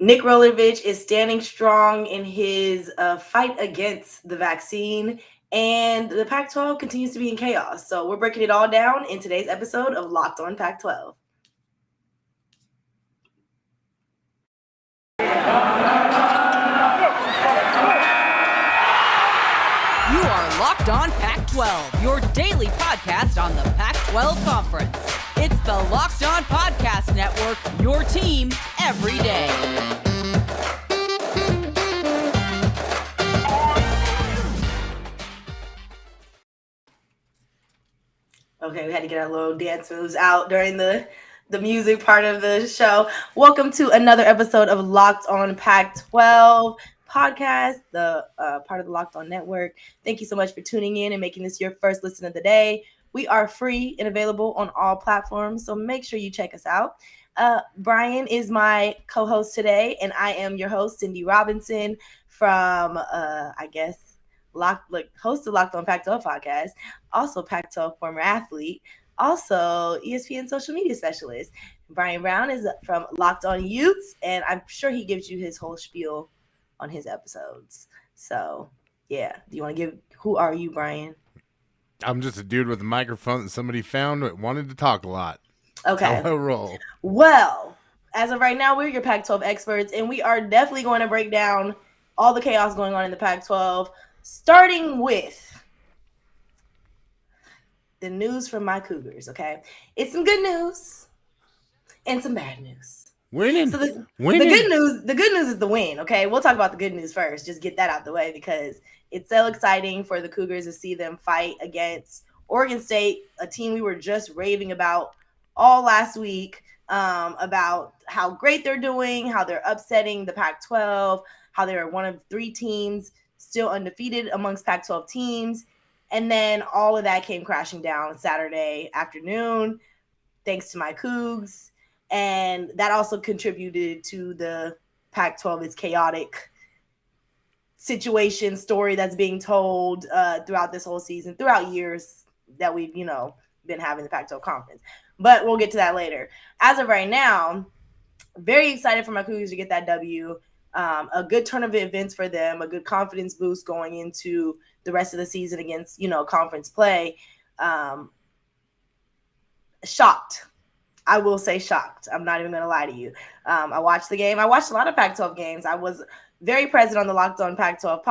Nick Rolovich is standing strong in his fight against the vaccine, and the Pac-12 continues to be in chaos. So we're breaking it all down in today's episode of Locked On Pac-12. You are Locked On Pac-12, your daily podcast on the Pac-12 Conference. It's the Locked On Podcast Network, your team every day. Okay, we had to get our little dance moves out during the music part of the show. Welcome to another episode of Locked On Pac-12 podcast, the part of the Locked On Network. Thank you so much for tuning in and making this your first listen of the day. We are free and available on all platforms, so make sure you check us out. Bryan is my co-host today, and I am your host, Cindy Robinson, from host of Locked On Pac-12 podcast, also Pac-12 former athlete, also ESPN social media specialist. Bryan Brown is from Locked On Utes, and I'm sure he gives you his whole spiel on his episodes. So, yeah. Do you want to who are you, Bryan? I'm just a dude with a microphone that somebody found that wanted to talk a lot. Okay. How I roll. Well, as of right now, we're your Pac-12 experts, and we are definitely going to break down all the chaos going on in the Pac-12, starting with the news from my Cougars, okay? It's some good news and some bad news. Winning. So the good news is the win, okay? We'll talk about the good news first. Just get that out the way because it's so exciting for the Cougars to see them fight against Oregon State, a team we were just raving about all last week, about how great they're doing, how they're upsetting the Pac-12, how they're one of 3 teams still undefeated amongst Pac-12 teams. And then all of that came crashing down Saturday afternoon, thanks to my Cougs. And that also contributed to the Pac-12 is chaotic situation story that's being told throughout this whole season, throughout years that we've, been having the Pac-12 conference. But we'll get to that later. As of right now, very excited for my Cougars to get that W. A good turn of events for them, a good confidence boost going into the rest of the season against, conference play. Shocked. I will say shocked. I'm not even going to lie to you. I watched the game. I watched a lot of Pac-12 games. I was very present on the Locked On Pac-12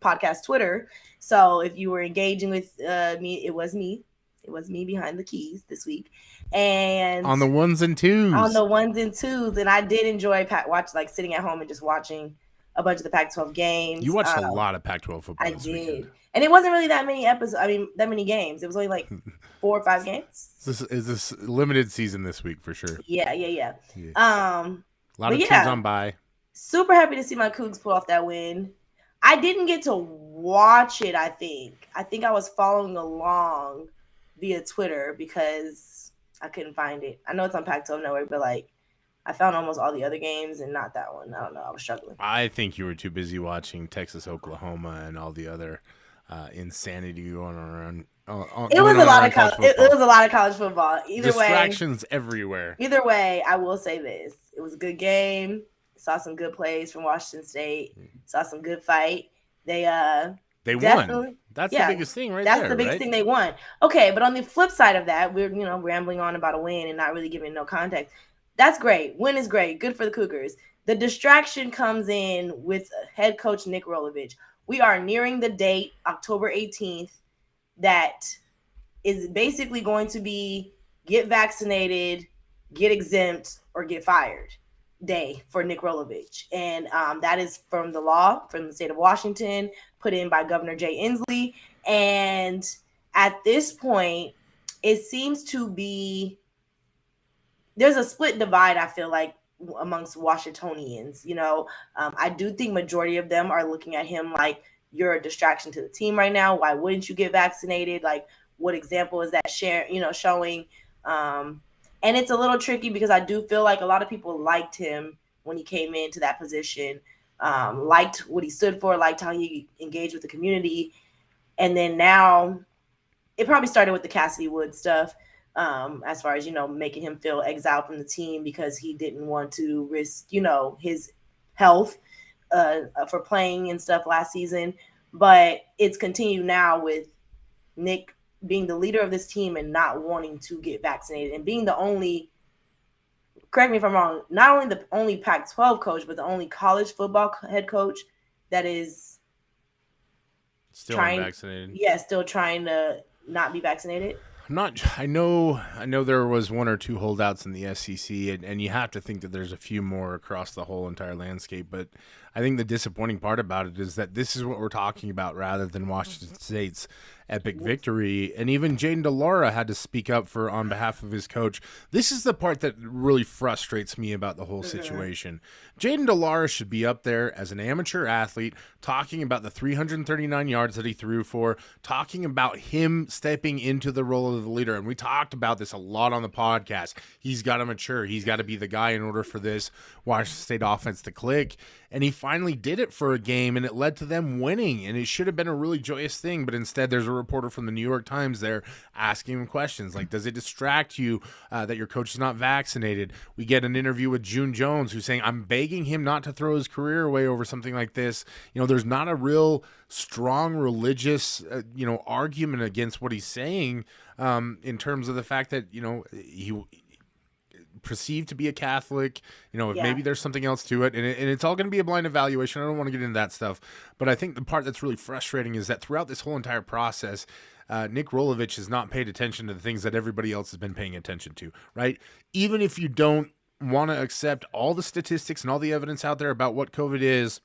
podcast Twitter. So if you were engaging with me, it was me. It was me behind the keys this week. And on the ones and twos. And I did enjoy sitting at home and just watching a bunch of the Pac-12 games. You watched a lot of Pac-12 football this weekend. Weekend. And it wasn't really that many episodes. That many games. It was only like 4 or 5 games. This is this limited season this week for sure. Yeah. A lot of teams on bye. Super happy to see my Cougs pull off that win. I didn't get to watch it, I think. I think I was following along via Twitter because I couldn't find it. I know it's on Pac-12 Network, but I found almost all the other games and not that one. I don't know. I was struggling. I think you were too busy watching Texas, Oklahoma, and all the other insanity going around. It was a lot of college. It was a lot of college football. Distractions everywhere. Either way, I will say this: it was a good game. Saw some good plays from Washington State. Saw some good fight. They won. That's the biggest thing, right? That's the biggest thing they won. Okay, but on the flip side of that, we're rambling on about a win and not really giving no context. That's great. Win is great. Good for the Cougars. The distraction comes in with head coach Nick Rolovich. We are nearing the date, October 18th, that is basically going to be get vaccinated, get exempt, or get fired day for Nick Rolovich. And that is from the law, from the state of Washington, put in by Governor Jay Inslee. And at this point, it seems to be there's a split divide, I feel like, amongst Washingtonians. I do think majority of them are looking at him like, you're a distraction to the team right now. Why wouldn't you get vaccinated? Like, what example is that showing? And it's a little tricky because I do feel like a lot of people liked him when he came into that position, liked what he stood for, liked how he engaged with the community. And then now it probably started with the Cassidy Wood stuff, as far as, making him feel exiled from the team because he didn't want to risk, his health for playing and stuff last season. But it's continued now with Nick being the leader of this team and not wanting to get vaccinated and being the only, correct me if I'm wrong, not only the only Pac-12 coach, but the only college football head coach that is still unvaccinated. Yeah, still trying to not be vaccinated. I know there was one or two holdouts in the SEC, and you have to think that there's a few more across the whole entire landscape. But I think the disappointing part about it is that this is what we're talking about rather than Washington State's epic victory. And even Jaden DeLaura had to speak up on behalf of his coach. This is the part that really frustrates me about the whole situation. Jaden DeLaura should be up there as an amateur athlete talking about the 339 yards that he threw for, talking about him stepping into the role of the leader. And we talked about this a lot on the podcast. He's got to mature. He's got to be the guy in order for this Washington State offense to click. And he finally did it for a game, and it led to them winning. And it should have been a really joyous thing, but instead there's a reporter from the New York Times there asking him questions like, does it distract you that your coach is not vaccinated? We get an interview with June Jones who's saying, I'm begging him not to throw his career away over something like this. There's not a real strong religious, argument against what he's saying in terms of the fact that, he perceived to be a Catholic, maybe there's something else to it, and it's all going to be a blind evaluation. I don't want to get into that stuff, but I think the part that's really frustrating is that throughout this whole entire process, Nick Rolovich has not paid attention to the things that everybody else has been paying attention to, right? Even if you don't want to accept all the statistics and all the evidence out there about what COVID is,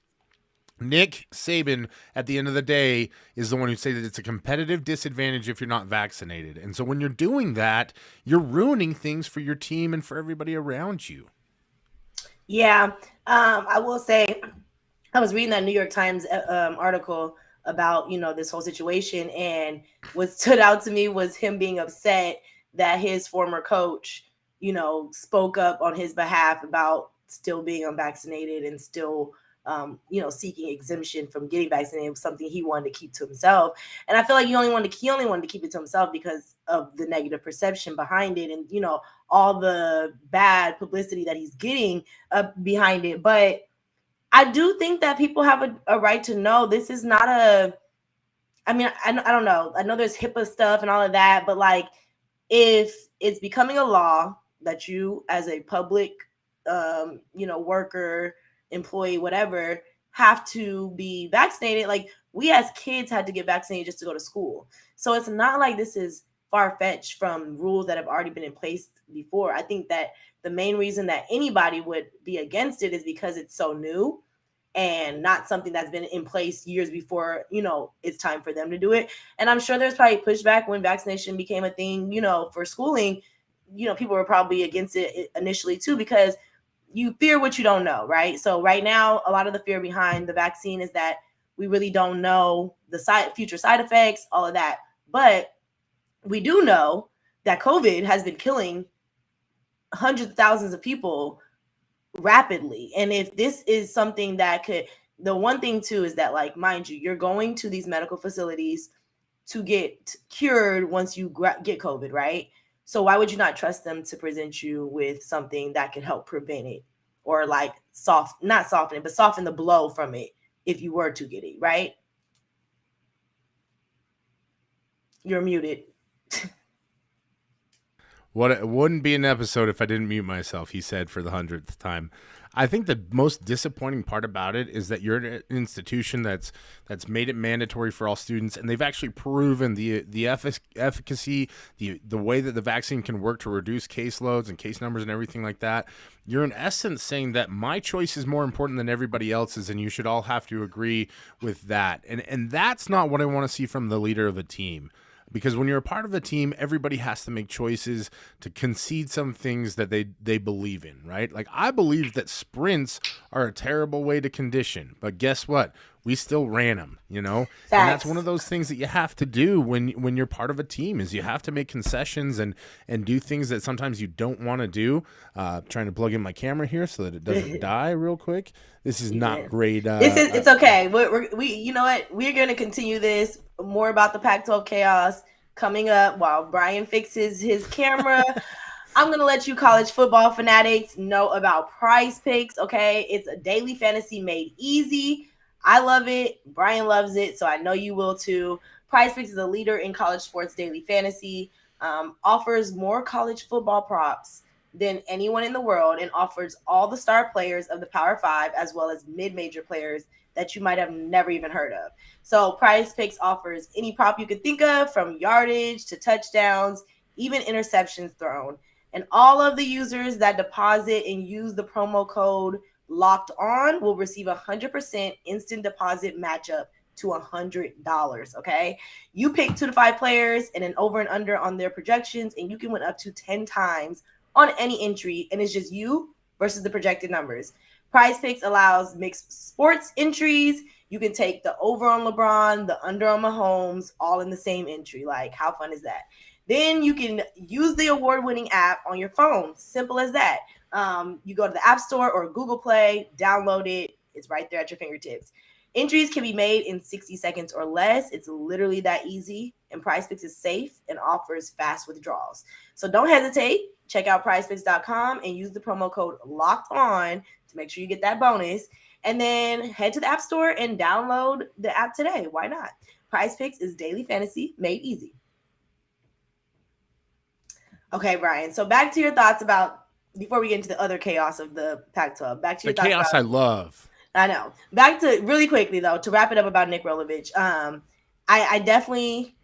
Nick Saban, at the end of the day, is the one who said that it's a competitive disadvantage if you're not vaccinated. And so when you're doing that, you're ruining things for your team and for everybody around you. Yeah, I will say I was reading that New York Times article about, this whole situation. And what stood out to me was him being upset that his former coach, spoke up on his behalf about still being unvaccinated and still seeking exemption from getting vaccinated was something he wanted to keep to himself. And I feel like he only wanted to keep it to himself because of the negative perception behind it and, all the bad publicity that he's getting behind it. But I do think that people have a right to know this is not I don't know. I know there's HIPAA stuff and all of that, but like if it's becoming a law that you as a public, worker, employee, whatever, have to be vaccinated. Like we as kids had to get vaccinated just to go to school. So it's not like this is far-fetched from rules that have already been in place before. I think that the main reason that anybody would be against it is because it's so new and not something that's been in place years before, it's time for them to do it. And I'm sure there's probably pushback when vaccination became a thing, for schooling. People were probably against it initially too, because you fear what you don't know, right? So right now, a lot of the fear behind the vaccine is that we really don't know the future side effects, all of that. But we do know that COVID has been killing hundreds of thousands of people rapidly. And if this is something that the one thing too is that, like, mind you, you're going to these medical facilities to get cured once you get COVID, right? So why would you not trust them to present you with something that could help prevent it or like soften the blow from it if you were to get it, right? You're muted. It wouldn't be an episode if I didn't mute myself, he said for the 100th time. I think the most disappointing part about it is that you're an institution that's made it mandatory for all students, and they've actually proven the efficacy, the way that the vaccine can work to reduce caseloads and case numbers and everything like that. You're in essence saying that my choice is more important than everybody else's, and you should all have to agree with that. And that's not what I want to see from the leader of a team. Because when you're a part of a team, everybody has to make choices to concede some things that they believe in, right? Like, I believe that sprints are a terrible way to condition, but guess what? We still ran them, And that's one of those things that you have to do when you're part of a team, is you have to make concessions and do things that sometimes you don't want to do. Trying to plug in my camera here so that it doesn't die real quick. This is not great. It's okay. We you know what? We're going to continue this more about the Pac-12 chaos coming up while Bryan fixes his camera. I'm going to let you college football fanatics know about PrizePicks, okay? It's a daily fantasy made easy. I love it. Bryan loves it, so I know you will too. PrizePicks is a leader in college sports daily fantasy, offers more college football props than anyone in the world, and offers all the star players of the Power 5 as well as mid-major players that you might have never even heard of. So PrizePicks offers any prop you could think of, from yardage to touchdowns, even interceptions thrown. And all of the users that deposit and use the promo code Locked On will receive 100% instant deposit matchup to $100. Okay, you pick 2 to 5 players and an over and under on their projections, and you can win up to 10 times on any entry, and it's just you versus the projected numbers. PrizePicks allows mixed sports entries. You can take the over on LeBron, the under on Mahomes, all in the same entry. Like, how fun is that? Then you can use the award-winning app on your phone. Simple as that. You go to the App Store or Google Play, download it. It's right there at your fingertips. Entries can be made in 60 seconds or less. It's literally that easy. And PrizePicks is safe and offers fast withdrawals. So don't hesitate. Check out PrizePicks.com and use the promo code Locked On to make sure you get that bonus. And then head to the App Store and download the app today. Why not? PrizePicks is daily fantasy made easy. Okay, Bryan. So back to your thoughts about, before we get into the other chaos of the Pac-12. Back to your thoughts chaos I love. I know. Back to, really quickly though, to wrap it up about Nick Rolovich. I definitely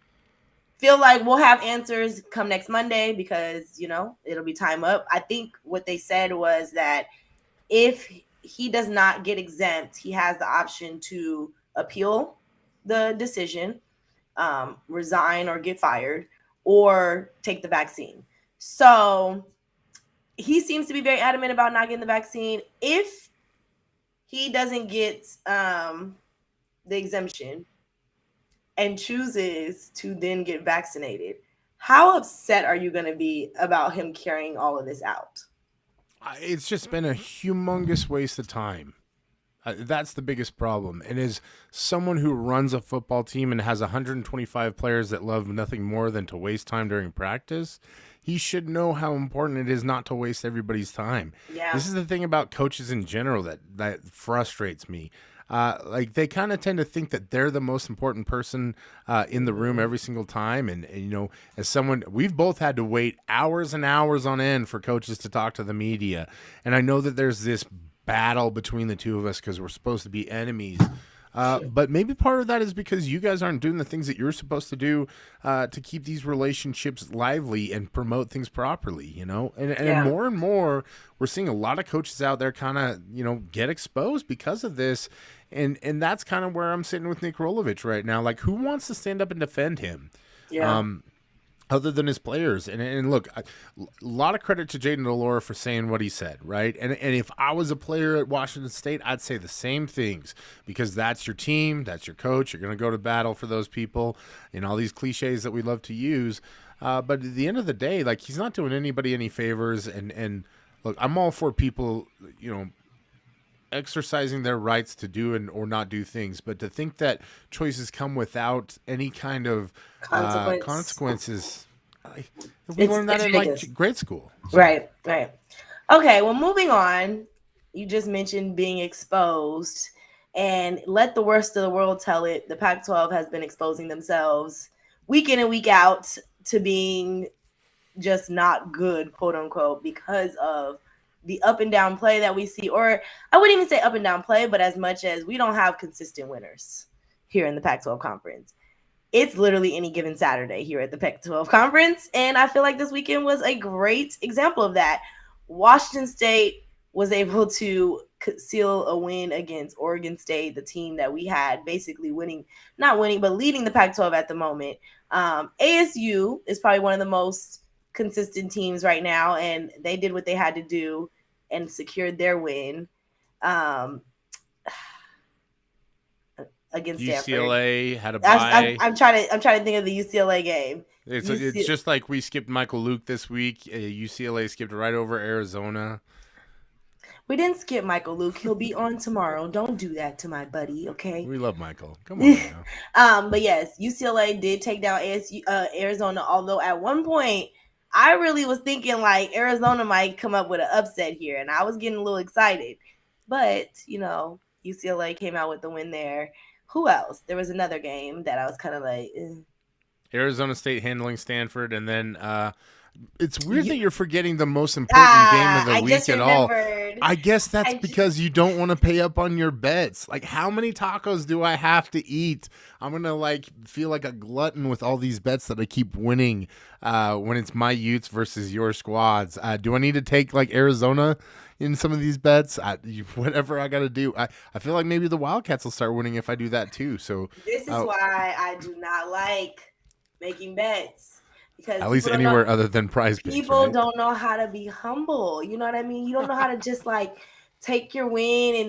feel like we'll have answers come next Monday because, you know, it'll be time up. I think what they said was that if he does not get exempt, he has the option to appeal the decision, resign or get fired, or take the vaccine. So he seems to be very adamant about not getting the vaccine. If he doesn't get the exemption and chooses to then get vaccinated, how upset are you going to be about him carrying all of this out? It's just been a humongous waste of time. That's the biggest problem. And as someone who runs a football team and has 125 players that love nothing more than to waste time during practice, he should know how important it is not to waste everybody's time. Yeah. This is the thing about coaches in general that frustrates me. Like, they kind of tend to think that they're the most important person in the room every single time. And, you know, as someone, we've both had to wait hours and hours on end for coaches to talk to the media. And I know that there's this battle between the two of us because we're supposed to be enemies. But maybe part of that is because you guys aren't doing the things that you're supposed to do to keep these relationships lively and promote things properly, you know? And more, we're seeing a lot of coaches out there kind of, you know, get exposed because of this. And that's kind of where I'm sitting with Nick Rolovich right now. Like, who wants to stand up and defend him? Yeah. Other than his players. And look, a lot of credit to Jaden Delora for saying what he said, right? And if I was a player at Washington State, I'd say the same things, because that's your team, that's your coach. You're going to go to battle for those people, and all these cliches that we love to use. But at the end of the day, like, he's not doing anybody any favors. And look, I'm all for people, you know, exercising their rights to do or not do things, but to think that choices come without any kind of consequences, we learned that in like grade school. So. Right. Okay, well, moving on, you just mentioned being exposed, and let the worst of the world tell it. The Pac-12 has been exposing themselves week in and week out to being just not good, quote unquote, because of the up and down play that we see. Or I wouldn't even say up and down play, but as much as we don't have consistent winners here in the Pac-12 conference. It's literally any given Saturday here at the Pac-12 conference. And I feel like this weekend was a great example of that. Washington State was able to seal a win against Oregon State, the team that we had basically not winning, but leading the Pac-12 at the moment. ASU is probably one of the most consistent teams right now, and they did what they had to do and secured their win against UCLA. Stanford. Had a bye. I'm trying to think of the UCLA game. It's just like we skipped Michael Luke this week. UCLA skipped right over Arizona. We didn't skip Michael Luke. He'll be on tomorrow. Don't do that to my buddy, okay? We love Michael. Come on now. But yes, UCLA did take down Arizona, although at one point I really was thinking like Arizona might come up with an upset here, and I was getting a little excited. But, UCLA came out with the win there. Who else? There was another game that I was kind of like, Arizona State handling Stanford, and then it's weird that you're forgetting the most important game of the week at all. I guess that's because you don't want to pay up on your bets. Like, how many tacos do I have to eat? I'm going to feel like a glutton with all these bets that I keep winning when it's my Utes versus your squads. Do I need to take Arizona in some of these bets? Whatever I got to do. I feel like maybe the Wildcats will start winning if I do that too. So this is why I do not like making bets. Because at least anywhere other than PrizePicks. People don't know how to be humble. You know what I mean? You don't know how to just take your win and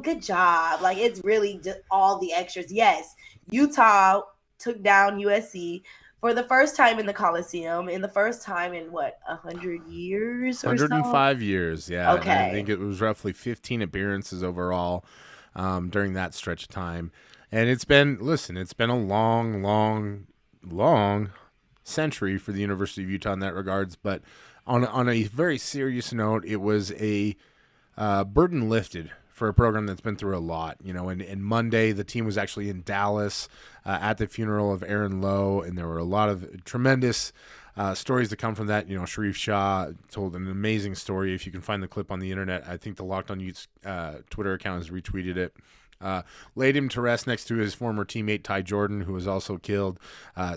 good job. It's really just all the extras. Yes, Utah took down USC for the first time in the Coliseum, in the first time in 100 years or 105 years, yeah. Okay. And I think it was roughly 15 appearances overall during that stretch of time. And it's been a long century for the University of Utah in that regards, but on a very serious note, it was a burden lifted for a program that's been through a lot. And Monday the team was actually in Dallas at the funeral of Aaron Lowe, and there were a lot of tremendous stories to come from that. Sharif Shah told an amazing story. If you can find the clip on the internet, I think the Locked On Utes Twitter account has retweeted it. Laid him to rest next to his former teammate Ty Jordan, who was also killed.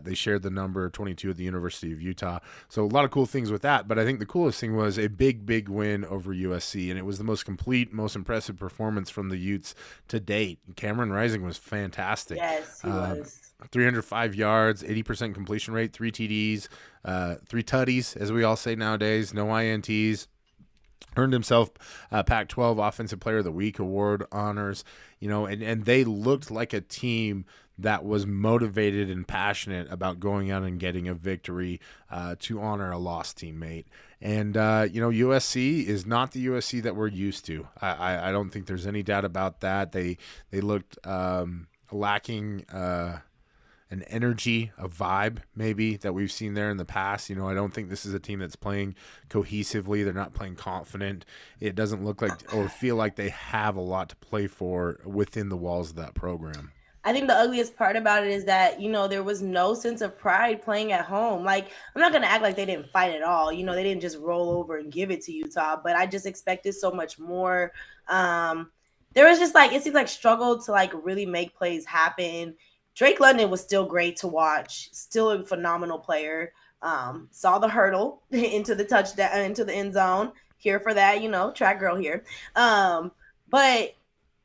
They shared the number 22 at the University of Utah. So a lot of cool things with that. But I think the coolest thing was a big win over USC, and it was the most complete, most impressive performance from the Utes to date. Cameron Rising was fantastic. Yes, he was. 305 yards, 80% completion rate, 3 TDs, 3 tutties, as we all say nowadays, no INTs. Earned himself Pac-12 Offensive Player of the Week award honors, and they looked like a team that was motivated and passionate about going out and getting a victory to honor a lost teammate. And, USC is not the USC that we're used to. I don't think there's any doubt about that. They looked lacking an energy, a vibe maybe that we've seen there in the past. I don't think this is a team that's playing cohesively. They're not playing confident. It doesn't look like or feel like they have a lot to play for within the walls of that program. I think the ugliest part about it is that, there was no sense of pride playing at home. I'm not going to act like they didn't fight at all. They didn't just roll over and give it to Utah, but I just expected so much more. There was just it seems like struggle to really make plays happen. Drake London was still great to watch, still a phenomenal player. Saw the hurdle into the touchdown, into the end zone. Here for that, track girl here. But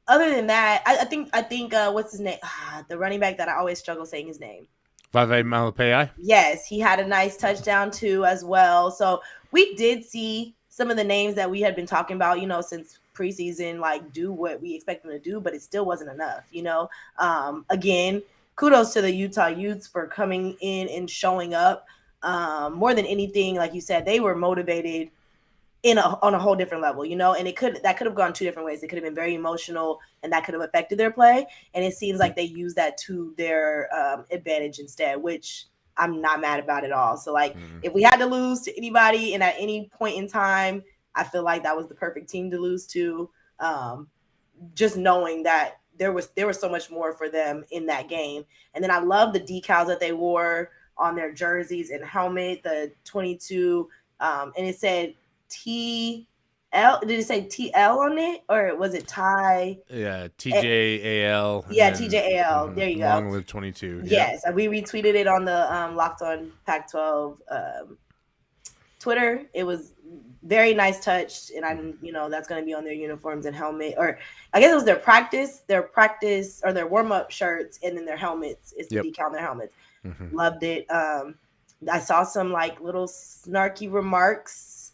other than that, I think what's his name? The running back that I always struggle saying his name. Vavae Malepeai? Yes, he had a nice touchdown too as well. So we did see some of the names that we had been talking about, since preseason, do what we expect them to do, but it still wasn't enough, Again, kudos to the Utah Utes for coming in and showing up. More than anything, like you said, they were motivated on a whole different level, and that could have gone 2 different ways. It could have been very emotional, and that could have affected their play. And it seems like they used that to their advantage instead, which I'm not mad about at all. So, if we had to lose to anybody and at any point in time, I feel like that was the perfect team to lose to. Just knowing that there was so much more for them in that game. And then I love the decals that they wore on their jerseys and helmet, the 22, and it said TL. Did it say TL on it, or was it Ty? Yeah, TJAL. Yeah, TJAL. There you go. Long live 22. Yes, we retweeted it on the Locked On Pac-12 Twitter. It was very nice touch, and that's going to be on their uniforms and helmet, or I guess it was their practice or their warm-up shirts, and then their helmets is the decal on their helmets. Mm-hmm. Loved it. I saw some little snarky remarks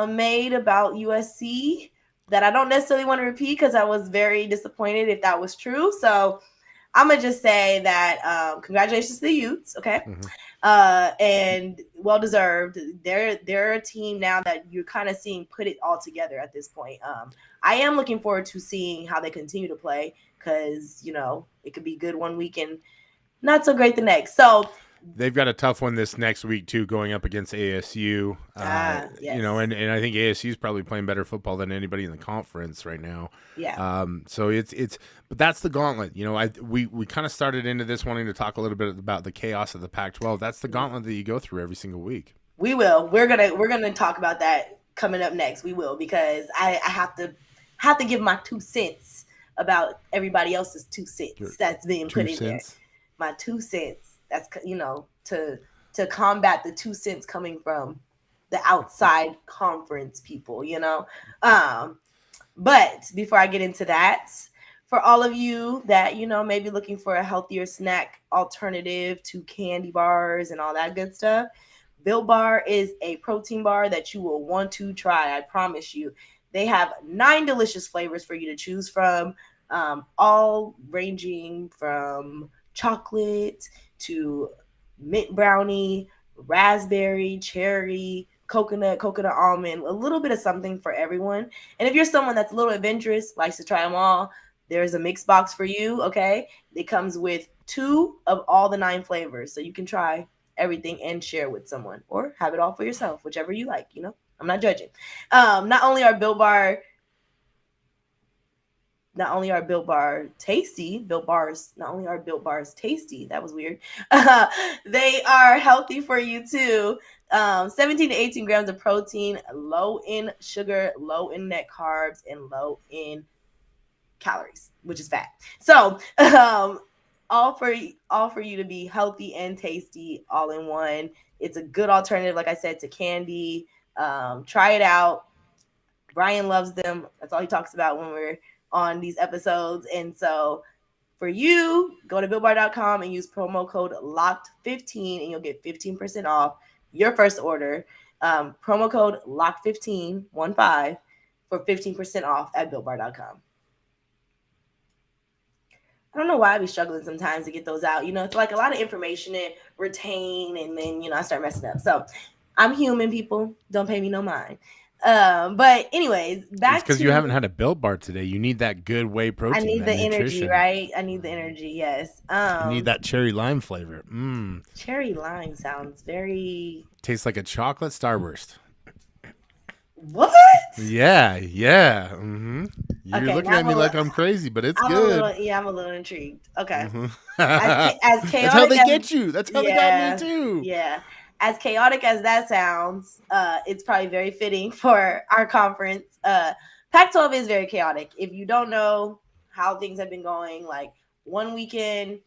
made about USC that I don't necessarily want to repeat because I was very disappointed if that was true. So I'm gonna just say that congratulations to the Utes. Okay. and well deserved. They're a team now that you're kind of seeing put it all together at this point. I am looking forward to seeing how they continue to play because it could be good one week and not so great the next. So they've got a tough one this next week too, going up against ASU. Yes. And I think ASU is probably playing better football than anybody in the conference right now. Yeah. So but that's the gauntlet. We kind of started into this wanting to talk a little bit about the chaos of the Pac-12. That's the gauntlet that you go through every single week. We will. We're gonna talk about that coming up next. We will, because I have to give my 2 cents about everybody else's 2 cents that's being put in there. My 2 cents. That's to combat the 2 cents coming from the outside conference people. But before I get into that, for all of you that maybe looking for a healthier snack alternative to candy bars and all that good stuff, Built Bar is a protein bar that you will want to try. I promise you. They have 9 delicious flavors for you to choose from, all ranging from chocolate to mint brownie, raspberry, cherry, coconut almond, a little bit of something for everyone. And if you're someone that's a little adventurous, likes to try them all, there's a mix box for you, okay? It comes with 2 of all the 9 flavors, so you can try everything and share with someone or have it all for yourself, whichever you like, I'm not judging. Not only are Built Bars tasty, that was weird. They are healthy for you too. 17 to 18 grams of protein, low in sugar, low in net carbs, and low in calories, which is fat. So all for you to be healthy and tasty all in one. It's a good alternative, like I said, to candy. Try it out. Bryan loves them. That's all he talks about when we're on these episodes. And so for you, go to BuiltBar.com and use promo code LOCKED15 and you'll get 15% off your first order. Promo code LOCKED15 for 15% off at BuiltBar.com. I don't know why I be struggling sometimes to get those out. It's like a lot of information to retain, and then I start messing up. So I'm human, people. Don't pay me no mind. But anyways, back because you haven't had a Built Bar today. You need that good whey protein. I need the energy, right? I need the energy. Yes. You need that cherry lime flavor. Cherry lime sounds very. Tastes like a chocolate Starburst. What? Yeah. Mm-hmm. You're looking at me like I'm crazy, but it's good. I'm a little intrigued. Okay. Mm-hmm. as chaotic That's how they get you. That's how they got me too. Yeah. As chaotic as that sounds, it's probably very fitting for our conference. Pac-12 is very chaotic. If you don't know how things have been going, like one weekend,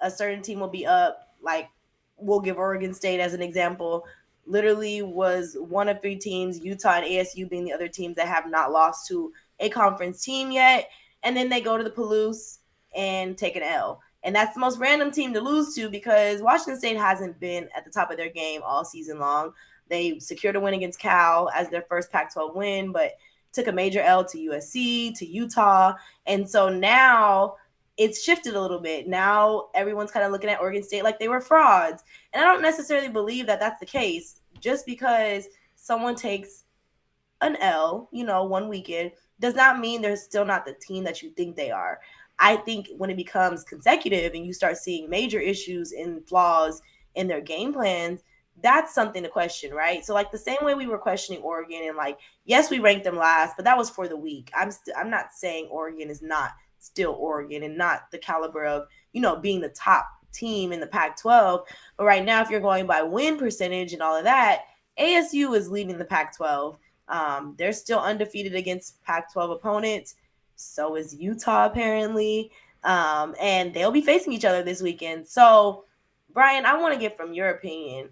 a certain team will be up. Like we'll give Oregon State as an example. Literally was one of 3 teams, Utah and ASU being the other teams that have not lost to a conference team yet. And then they go to the Palouse and take an L. And that's the most random team to lose to because Washington State hasn't been at the top of their game all season long. They secured a win against Cal as their first Pac-12 win, but took a major L to USC, to Utah. And so now it's shifted a little bit. Now everyone's kind of looking at Oregon State like they were frauds. And I don't necessarily believe that that's the case. Just because someone takes an L, one weekend, does not mean they're still not the team that you think they are. I think when it becomes consecutive and you start seeing major issues and flaws in their game plans, that's something to question, right? So like the same way we were questioning Oregon and like, yes, we ranked them last, but that was for the week. I'm not saying Oregon is not still Oregon and not the caliber of, being the top team in the Pac-12. But right now, if you're going by win percentage and all of that, ASU is leading the Pac-12. They're still undefeated against Pac-12 opponents. So is Utah, apparently. And they'll be facing each other this weekend. So, Bryan, I want to get from your opinion.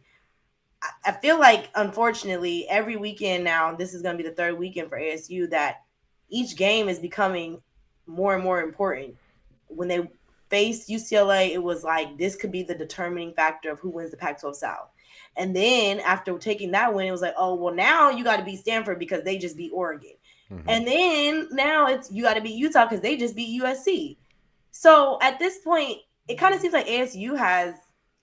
I feel like, unfortunately, every weekend now, this is going to be the 3rd weekend for ASU, that each game is becoming more and more important. When they faced UCLA, it was like this could be the determining factor of who wins the Pac-12 South. And then after taking that win, it was like, oh, well, now you got to beat Stanford because they just beat Oregon. Mm-hmm. And then now it's you got to beat Utah because they just beat USC. So at this point, it kind of seems like ASU has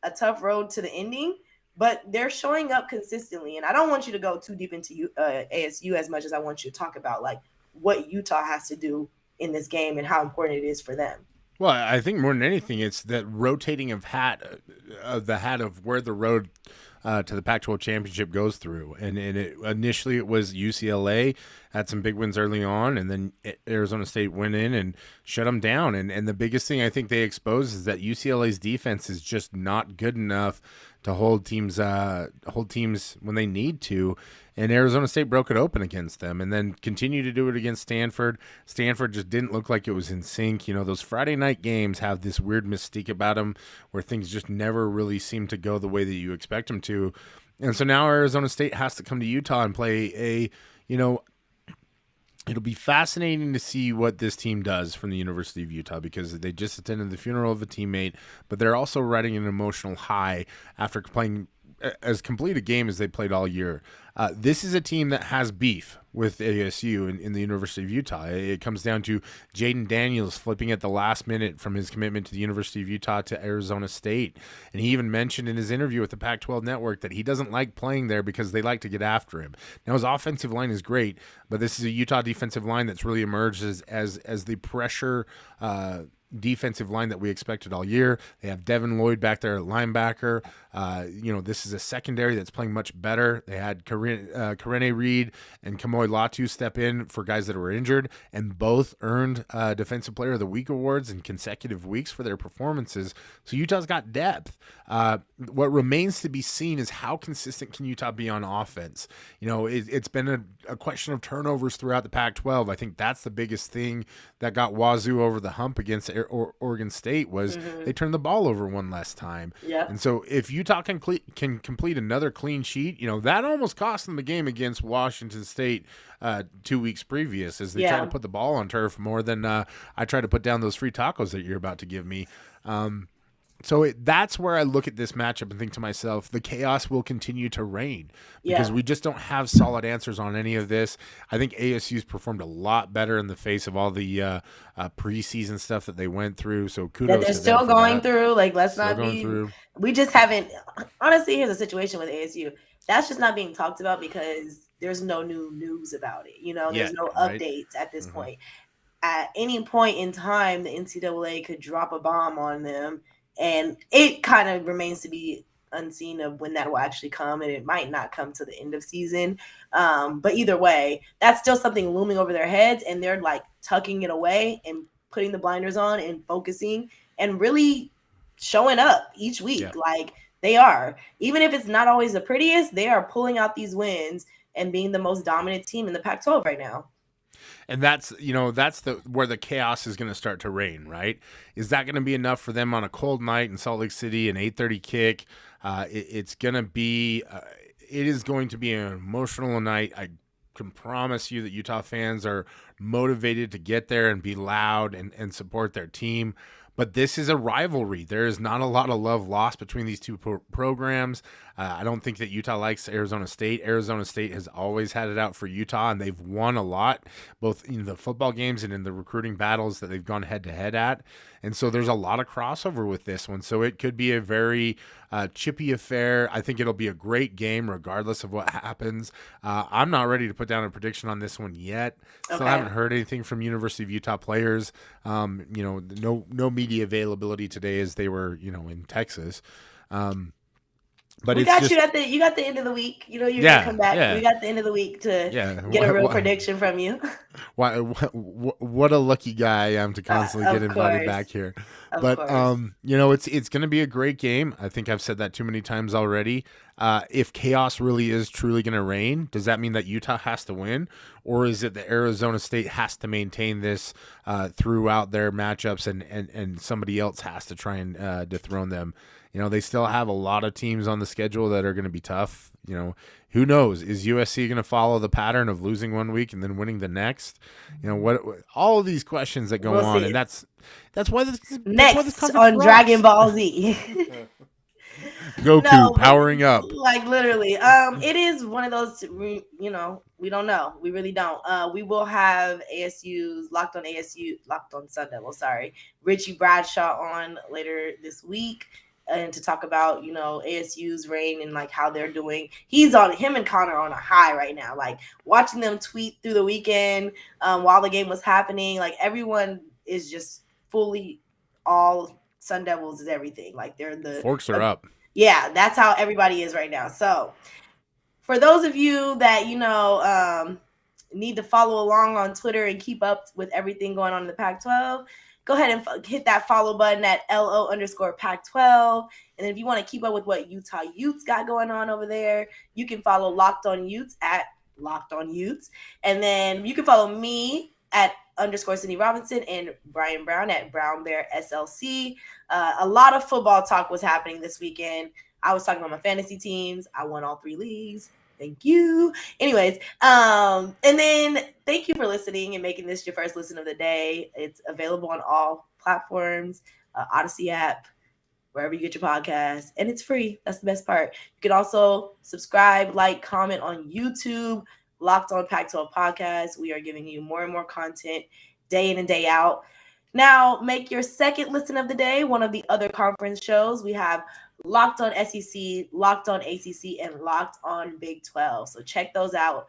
a tough road to the ending, but they're showing up consistently. And I don't want you to go too deep into ASU as much as I want you to talk about like what Utah has to do in this game and how important it is for them. Well, I think more than anything, it's that rotating of the hat of where the road to the Pac-12 championship goes through. And initially it was UCLA, had some big wins early on, and then Arizona State went in and shut them down. And the biggest thing I think they exposed is that UCLA's defense is just not good enough to hold teams when they need to. And Arizona State broke it open against them and then continued to do it against Stanford. Stanford just didn't look like it was in sync. You know, those Friday night games have this weird mystique about them where things just never really seem to go the way that you expect them to. And so now Arizona State has to come to Utah and play it'll be fascinating to see what this team does from the University of Utah because they just attended the funeral of a teammate, but they're also riding an emotional high after playing as complete a game as they played all year. This is a team that has beef with ASU in the University of Utah. It comes down to Jaden Daniels flipping at the last minute from his commitment to the University of Utah to Arizona State. And he even mentioned in his interview with the Pac-12 Network that he doesn't like playing there because they like to get after him. Now, his offensive line is great, but this is a Utah defensive line that's really emerged as the pressure defensive line that we expected all year. They have Devin Lloyd back there at linebacker. This is a secondary that's playing much better. They had Karene Reed and Kamoy Latu step in for guys that were injured, and both earned Defensive Player of the Week awards in consecutive weeks for their performances. So Utah's got depth. What remains to be seen is how consistent can Utah be on offense. You know, it's been a question of turnovers throughout the Pac-12. I think that's the biggest thing that got Wazoo over the hump against Oregon State was they turned the ball over one less time. Yeah. And so if Utah can complete another clean sheet, that almost cost them the game against Washington State 2 weeks previous as they try to put the ball on turf more than I try to put down those free tacos that you're about to give me. So that's where I look at this matchup and think to myself, the chaos will continue to reign because we just don't have solid answers on any of this. I think ASU's performed a lot better in the face of all the preseason stuff that they went through. So kudos. That they're still going through. Like, let's not be. We just haven't. Honestly, here's a situation with ASU that's just not being talked about because there's no new news about it. There's no updates at this point. At any point in time, the NCAA could drop a bomb on them. And it kind of remains to be unseen of when that will actually come, and it might not come to the end of season. But either way, that's still something looming over their heads, and they're like tucking it away and putting the blinders on and focusing and really showing up each week. Yeah. Like they are. Even if it's not always the prettiest, they are pulling out these wins and being the most dominant team in the Pac-12 right now. And that's where the chaos is going to start to reign, right? Is that going to be enough for them on a cold night in Salt Lake City, an 8:30 kick? It is going to be an emotional night. I can promise you that Utah fans are motivated to get there and be loud and support their team. But this is a rivalry. There is not a lot of love lost between these two programs. I don't think that Utah likes Arizona State. Arizona State has always had it out for Utah, and they've won a lot, both in the football games and in the recruiting battles that they've gone head-to-head at. And so there's a lot of crossover with this one. So it could be a very chippy affair. I think it'll be a great game regardless of what happens. I'm not ready to put down a prediction on this one yet. Still haven't heard anything from University of Utah players. No media availability today as they were, in Texas. But we got you got the end of the week. You're gonna come back. Yeah. We got the end of the week to get a real prediction from you. What a lucky guy I am to constantly get invited back here. But it's gonna be a great game. I think I've said that too many times already. If chaos really is truly gonna reign, does that mean that Utah has to win, or is it that Arizona State has to maintain this throughout their matchups and somebody else has to try and dethrone them? They still have a lot of teams on the schedule that are going to be tough. Who knows? Is USC going to follow the pattern of losing one week and then winning the next? What all of these questions that go on, and that's why this next on Dragon Ball Z. Goku powering up. Like literally. It is one of those. We don't know. We really don't. We will have ASU's Locked On Sun Devils. Richie Bradshaw on later this week. and to talk about, ASU's reign and like how they're doing. Him and Connor are on a high right now. Like watching them tweet through the weekend while the game was happening. Like everyone is just fully all Sun Devils is everything. Like they're the forks are up. Yeah, that's how everybody is right now. So for those of you that, need to follow along on Twitter and keep up with everything going on in the Pac-12, go ahead and hit that follow button at LO_Pac-12. And then if you want to keep up with what Utah Utes got going on over there, you can follow Locked On Utes at Locked On Utes. And then you can follow me at _Sydney Robinson and Bryan Brown at Brown Bear SLC. A lot of football talk was happening this weekend. I was talking about my fantasy teams. I won all 3 leagues. Thank you. Anyways, and then thank you for listening and making this your first listen of the day. It's available on all platforms, Odyssey app, wherever you get your podcasts, and it's free. That's the best part. You can also subscribe, like, comment on YouTube, Locked On Pac-12 podcast. We are giving you more and more content day in and day out. Now, make your second listen of the day one of the other conference shows. We have Locked On SEC, Locked On ACC, and Locked On Big 12. So check those out.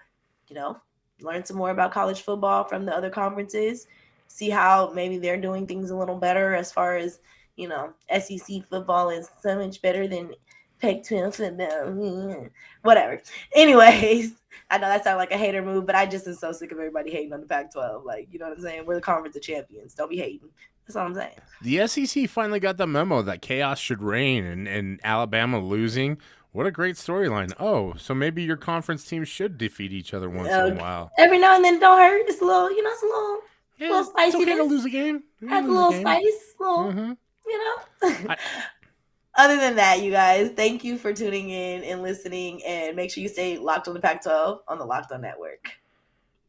Learn some more about college football from the other conferences. See how maybe they're doing things a little better as far as, SEC football is so much better than Pac-12 football. Whatever. Anyways, I know that sounds like a hater move, but I just am so sick of everybody hating on the Pac-12. Like, you know what I'm saying? We're the conference of champions. Don't be hating. That's all I'm saying. The SEC finally got the memo that chaos should reign and Alabama losing. What a great storyline. Oh, so maybe your conference teams should defeat each other once in a while. Every now and then, don't hurt. It's a little, it's a little spicy. It's okay to lose a game. Has a little spice. Other than that, you guys, thank you for tuning in and listening. And make sure you stay locked on the Pac-12 on the Locked On Network.